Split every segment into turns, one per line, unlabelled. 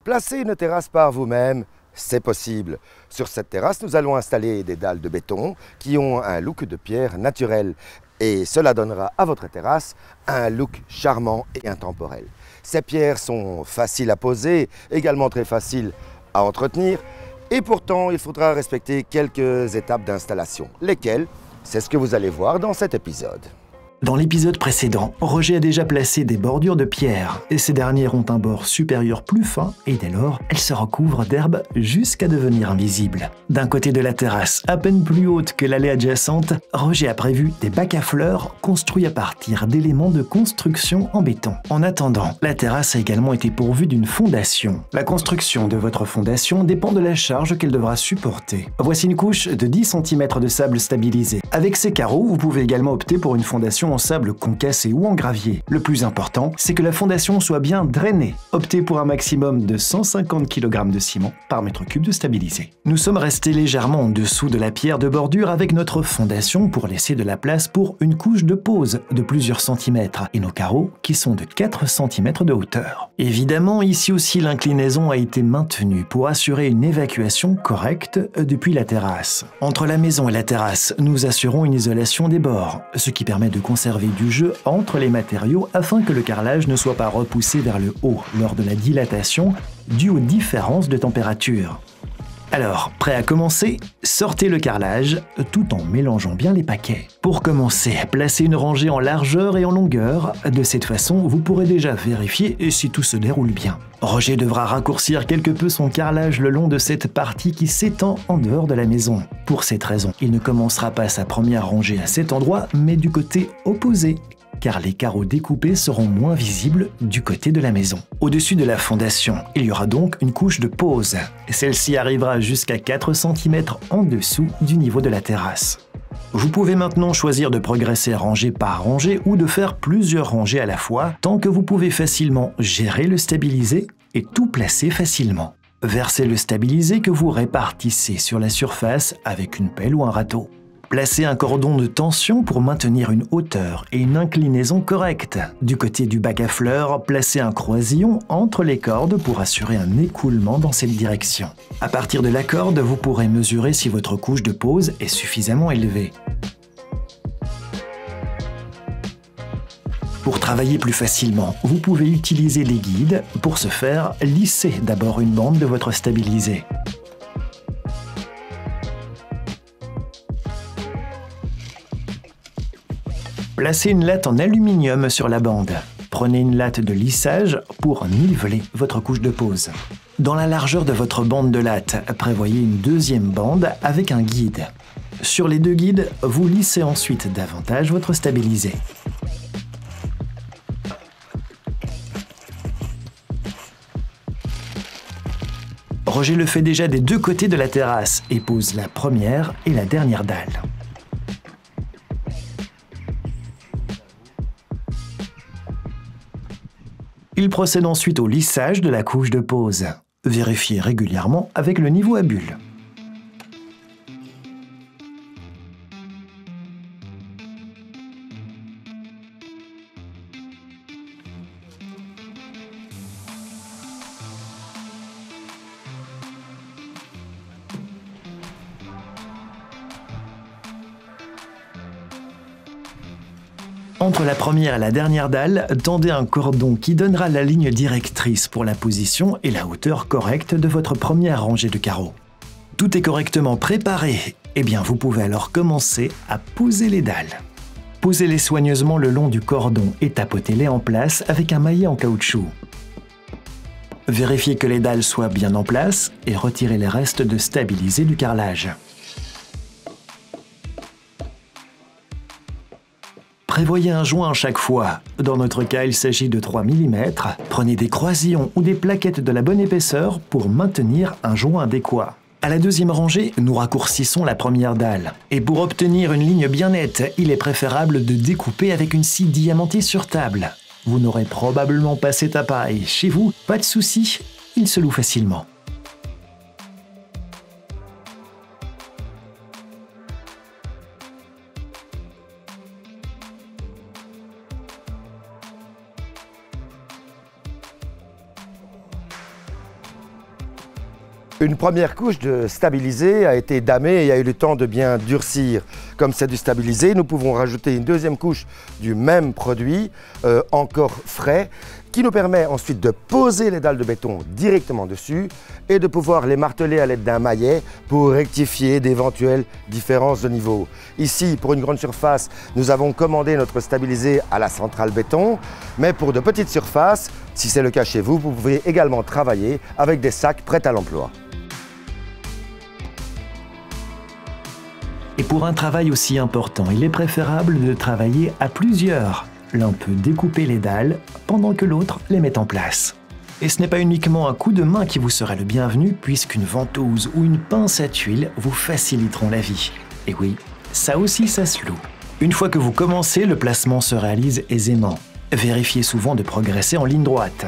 Placer une terrasse par vous-même, c'est possible. Sur cette terrasse, nous allons installer des dalles de béton qui ont un look de pierre naturel. Et cela donnera à votre terrasse un look charmant et intemporel. Ces pierres sont faciles à poser, également très faciles à entretenir. Et pourtant, il faudra respecter quelques étapes d'installation. Lesquelles? C'est ce que vous allez voir dans cet épisode.
Dans l'épisode précédent, Roger a déjà placé des bordures de pierre, et ces dernières ont un bord supérieur plus fin, et dès lors, elles se recouvrent d'herbe jusqu'à devenir invisibles. D'un côté de la terrasse, à peine plus haute que l'allée adjacente, Roger a prévu des bacs à fleurs construits à partir d'éléments de construction en béton. En attendant, la terrasse a également été pourvue d'une fondation. La construction de votre fondation dépend de la charge qu'elle devra supporter. Voici une couche de 10 cm de sable stabilisé. Avec ces carreaux, vous pouvez également opter pour une fondation en sable concassé ou en gravier. Le plus important, c'est que la fondation soit bien drainée. Optez pour un maximum de 150 kg de ciment par mètre cube de stabilisé. Nous sommes restés légèrement en dessous de la pierre de bordure avec notre fondation pour laisser de la place pour une couche de pose de plusieurs centimètres et nos carreaux qui sont de 4 cm de hauteur. Évidemment, ici aussi l'inclinaison a été maintenue pour assurer une évacuation correcte depuis la terrasse. Entre la maison et la terrasse, nous assurons une isolation des bords, ce qui permet de conserver du jeu entre les matériaux afin que le carrelage ne soit pas repoussé vers le haut lors de la dilatation due aux différences de température. Alors, prêt à commencer? Sortez le carrelage tout en mélangeant bien les paquets. Pour commencer, placez une rangée en largeur et en longueur. De cette façon, vous pourrez déjà vérifier si tout se déroule bien. Roger devra raccourcir quelque peu son carrelage le long de cette partie qui s'étend en dehors de la maison. Pour cette raison, il ne commencera pas sa première rangée à cet endroit, mais du côté opposé, car les carreaux découpés seront moins visibles du côté de la maison. Au-dessus de la fondation, il y aura donc une couche de pose. Celle-ci arrivera jusqu'à 4 cm en dessous du niveau de la terrasse. Vous pouvez maintenant choisir de progresser rangée par rangée ou de faire plusieurs rangées à la fois, tant que vous pouvez facilement gérer le stabilisé et tout placer facilement. Versez le stabilisé que vous répartissez sur la surface avec une pelle ou un râteau. Placez un cordon de tension pour maintenir une hauteur et une inclinaison correcte. Du côté du bac à fleurs, placez un croisillon entre les cordes pour assurer un écoulement dans cette direction. À partir de la corde, vous pourrez mesurer si votre couche de pose est suffisamment élevée. Pour travailler plus facilement, vous pouvez utiliser les guides. Pour ce faire, lissez d'abord une bande de votre stabilisé. Placez une latte en aluminium sur la bande. Prenez une latte de lissage pour niveler votre couche de pose. Dans la largeur de votre bande de latte, prévoyez une deuxième bande avec un guide. Sur les deux guides, vous lissez ensuite davantage votre stabilisé. Roger le fait déjà des deux côtés de la terrasse et pose la première et la dernière dalle. Il procède ensuite au lissage de la couche de pose. Vérifiez régulièrement avec le niveau à bulle. Entre la première et la dernière dalle, tendez un cordon qui donnera la ligne directrice pour la position et la hauteur correcte de votre première rangée de carreaux. Tout est correctement préparé, et bien vous pouvez alors commencer à poser les dalles. Posez-les soigneusement le long du cordon et tapotez-les en place avec un maillet en caoutchouc. Vérifiez que les dalles soient bien en place et retirez les restes de stabilisé du carrelage. Prévoyez un joint à chaque fois. Dans notre cas, il s'agit de 3 mm. Prenez des croisillons ou des plaquettes de la bonne épaisseur pour maintenir un joint adéquat. À la deuxième rangée, nous raccourcissons la première dalle. Et pour obtenir une ligne bien nette, il est préférable de découper avec une scie diamantée sur table. Vous n'aurez probablement pas cet appareil chez vous, pas de souci, il se loue facilement.
Une première couche de stabilisé a été damée et a eu le temps de bien durcir. Comme c'est du stabilisé, nous pouvons rajouter une deuxième couche du même produit, encore frais, qui nous permet ensuite de poser les dalles de béton directement dessus et de pouvoir les marteler à l'aide d'un maillet pour rectifier d'éventuelles différences de niveau. Ici, pour une grande surface, nous avons commandé notre stabilisé à la centrale béton, mais pour de petites surfaces, si c'est le cas chez vous, vous pouvez également travailler avec des sacs prêts à l'emploi.
Et pour un travail aussi important, il est préférable de travailler à plusieurs. L'un peut découper les dalles pendant que l'autre les met en place. Et ce n'est pas uniquement un coup de main qui vous sera le bienvenu, puisqu'une ventouse ou une pince à tuile vous faciliteront la vie. Et oui, ça aussi ça se loue. Une fois que vous commencez, le placement se réalise aisément. Vérifiez souvent de progresser en ligne droite.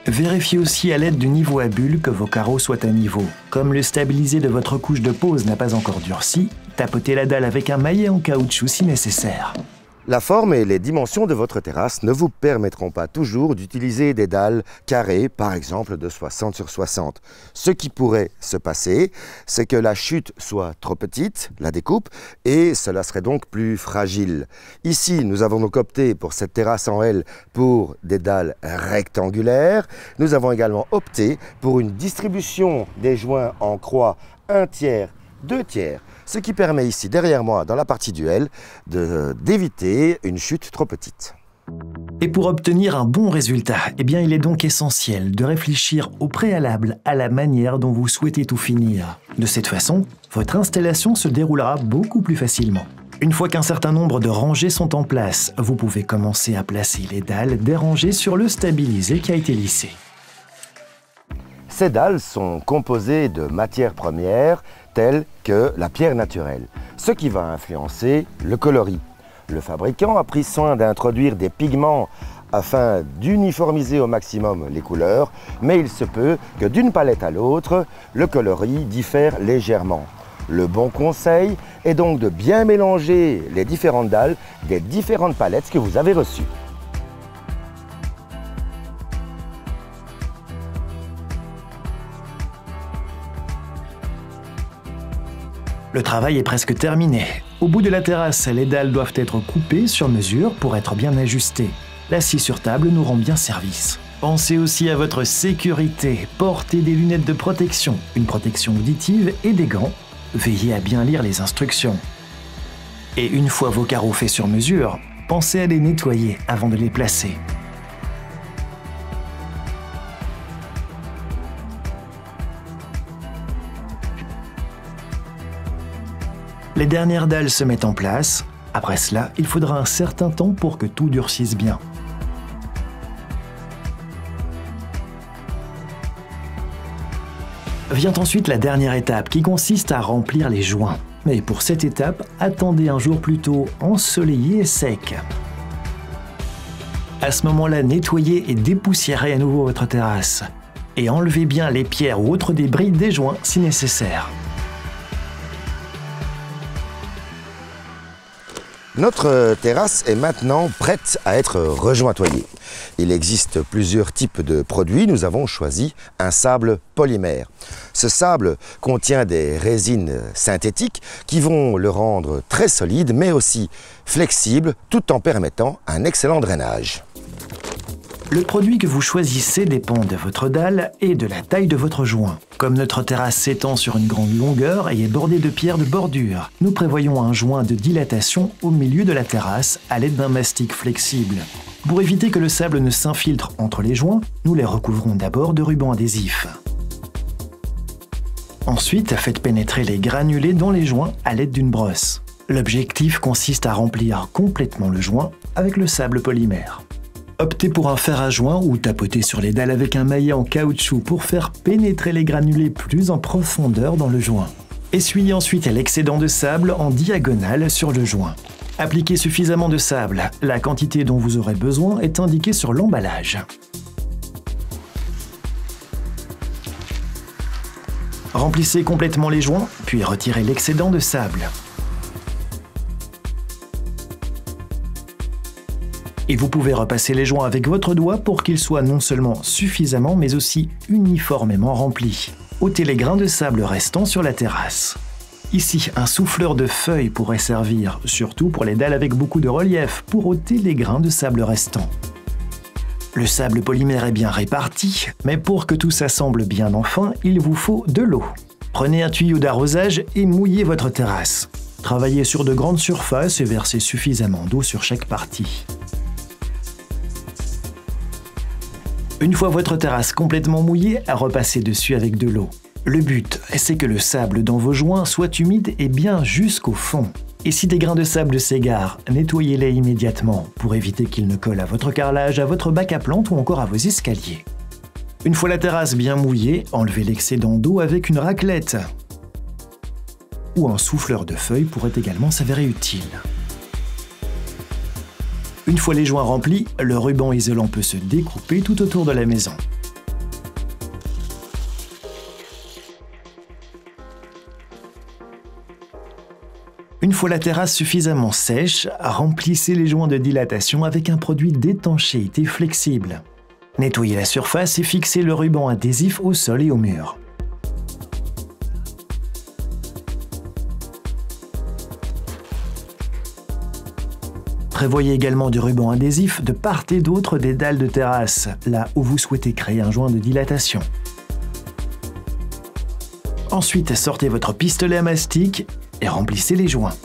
Vérifiez aussi à l'aide du niveau à bulles que vos carreaux soient à niveau. Comme le stabilisé de votre couche de pose n'a pas encore durci, tapotez la dalle avec un maillet en caoutchouc si nécessaire.
La forme et les dimensions de votre terrasse ne vous permettront pas toujours d'utiliser des dalles carrées, par exemple de 60 sur 60. Ce qui pourrait se passer, c'est que la chute soit trop petite, la découpe, et cela serait donc plus fragile. Ici, nous avons donc opté pour cette terrasse en L pour des dalles rectangulaires. Nous avons également opté pour une distribution des joints en croix 1/3, 2/3, ce qui permet ici, derrière moi, dans la partie du L, d'éviter une chute trop petite.
Et pour obtenir un bon résultat, il est donc essentiel de réfléchir au préalable à la manière dont vous souhaitez tout finir. De cette façon, votre installation se déroulera beaucoup plus facilement. Une fois qu'un certain nombre de rangées sont en place, vous pouvez commencer à placer les dalles des rangées sur le stabilisé qui a été lissé.
Ces dalles sont composées de matières premières telles que la pierre naturelle, ce qui va influencer le coloris. Le fabricant a pris soin d'introduire des pigments afin d'uniformiser au maximum les couleurs, mais il se peut que d'une palette à l'autre, le coloris diffère légèrement. Le bon conseil est donc de bien mélanger les différentes dalles des différentes palettes que vous avez reçues.
Le travail est presque terminé. Au bout de la terrasse, les dalles doivent être coupées sur mesure pour être bien ajustées. La scie sur table nous rend bien service. Pensez aussi à votre sécurité. Portez des lunettes de protection, une protection auditive et des gants. Veillez à bien lire les instructions. Et une fois vos carreaux faits sur mesure, pensez à les nettoyer avant de les placer. Les dernières dalles se mettent en place. Après cela, il faudra un certain temps pour que tout durcisse bien. Vient ensuite la dernière étape qui consiste à remplir les joints. Mais pour cette étape, attendez un jour plutôt ensoleillé et sec. À ce moment-là, nettoyez et dépoussiérez à nouveau votre terrasse. Et enlevez bien les pierres ou autres débris des joints si nécessaire.
Notre terrasse est maintenant prête à être rejointoyée. Il existe plusieurs types de produits. Nous avons choisi un sable polymère. Ce sable contient des résines synthétiques qui vont le rendre très solide, mais aussi flexible, tout en permettant un excellent drainage.
Le produit que vous choisissez dépend de votre dalle et de la taille de votre joint. Comme notre terrasse s'étend sur une grande longueur et est bordée de pierres de bordure, nous prévoyons un joint de dilatation au milieu de la terrasse à l'aide d'un mastic flexible. Pour éviter que le sable ne s'infiltre entre les joints, nous les recouvrons d'abord de ruban adhésif. Ensuite, faites pénétrer les granulés dans les joints à l'aide d'une brosse. L'objectif consiste à remplir complètement le joint avec le sable polymère. Optez pour un fer à joint ou tapotez sur les dalles avec un maillet en caoutchouc pour faire pénétrer les granulés plus en profondeur dans le joint. Essuyez ensuite l'excédent de sable en diagonale sur le joint. Appliquez suffisamment de sable. La quantité dont vous aurez besoin est indiquée sur l'emballage. Remplissez complètement les joints, puis retirez l'excédent de sable. Et vous pouvez repasser les joints avec votre doigt pour qu'ils soient non seulement suffisamment, mais aussi uniformément remplis. Ôtez les grains de sable restants sur la terrasse. Ici, un souffleur de feuilles pourrait servir, surtout pour les dalles avec beaucoup de relief, pour ôter les grains de sable restants. Le sable polymère est bien réparti, mais pour que tout s'assemble bien enfin, il vous faut de l'eau. Prenez un tuyau d'arrosage et mouillez votre terrasse. Travaillez sur de grandes surfaces et versez suffisamment d'eau sur chaque partie. Une fois votre terrasse complètement mouillée, repassez dessus avec de l'eau. Le but, c'est que le sable dans vos joints soit humide et bien jusqu'au fond. Et si des grains de sable s'égarent, nettoyez-les immédiatement pour éviter qu'ils ne collent à votre carrelage, à votre bac à plantes ou encore à vos escaliers. Une fois la terrasse bien mouillée, enlevez l'excédent d'eau avec une raclette. Ou un souffleur de feuilles pourrait également s'avérer utile. Une fois les joints remplis, le ruban isolant peut se découper tout autour de la maison. Une fois la terrasse suffisamment sèche, remplissez les joints de dilatation avec un produit d'étanchéité flexible. Nettoyez la surface et fixez le ruban adhésif au sol et au mur. Prévoyez également du ruban adhésif de part et d'autre des dalles de terrasse, là où vous souhaitez créer un joint de dilatation. Ensuite, sortez votre pistolet à mastic et remplissez les joints.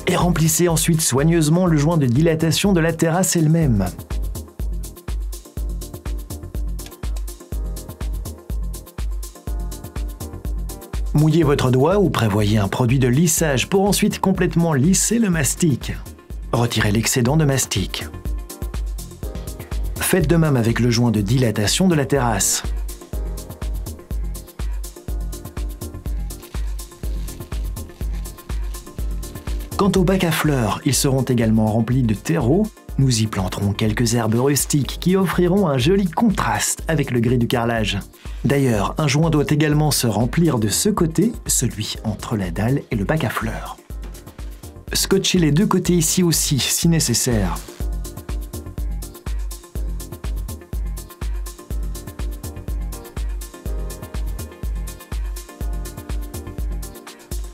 Et remplissez ensuite soigneusement le joint de dilatation de la terrasse elle-même. Mouillez votre doigt ou prévoyez un produit de lissage pour ensuite complètement lisser le mastic. Retirez l'excédent de mastic. Faites de même avec le joint de dilatation de la terrasse. Quant aux bacs à fleurs, ils seront également remplis de terreau. Nous y planterons quelques herbes rustiques qui offriront un joli contraste avec le gris du carrelage. D'ailleurs, un joint doit également se remplir de ce côté, celui entre la dalle et le bac à fleurs. Scotchez les deux côtés ici aussi, si nécessaire.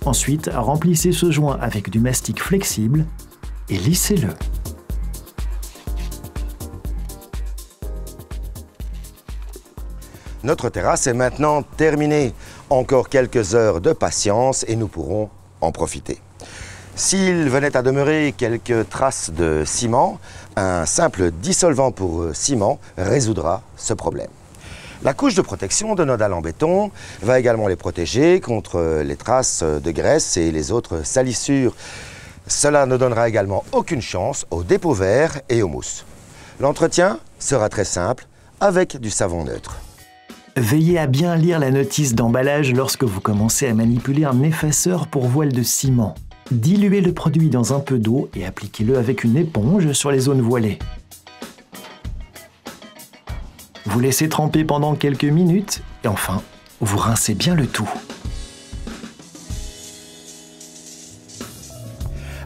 Ensuite, remplissez ce joint avec du mastic flexible et lissez-le.
Notre terrasse est maintenant terminée. Encore quelques heures de patience et nous pourrons en profiter. S'il venait à demeurer quelques traces de ciment, un simple dissolvant pour ciment résoudra ce problème. La couche de protection de nos dalles en béton va également les protéger contre les traces de graisse et les autres salissures. Cela ne donnera également aucune chance aux dépôts verts et aux mousses. L'entretien sera très simple avec du savon neutre.
Veillez à bien lire la notice d'emballage lorsque vous commencez à manipuler un effaceur pour voile de ciment. Diluez le produit dans un peu d'eau et appliquez-le avec une éponge sur les zones voilées. Vous laissez tremper pendant quelques minutes et enfin, vous rincez bien le tout.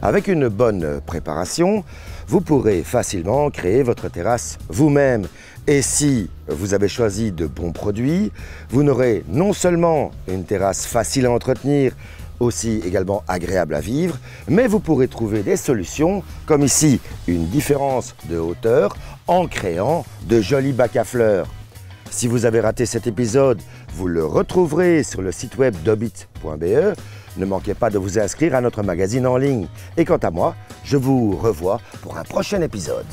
Avec une bonne préparation, vous pourrez facilement créer votre terrasse vous-même. Et si vous avez choisi de bons produits, vous n'aurez non seulement une terrasse facile à entretenir, aussi également agréable à vivre, mais vous pourrez trouver des solutions, comme ici, une différence de hauteur en créant de jolis bacs à fleurs. Si vous avez raté cet épisode, vous le retrouverez sur le site web dobit.be. Ne manquez pas de vous inscrire à notre magazine en ligne. Et quant à moi, je vous revois pour un prochain épisode.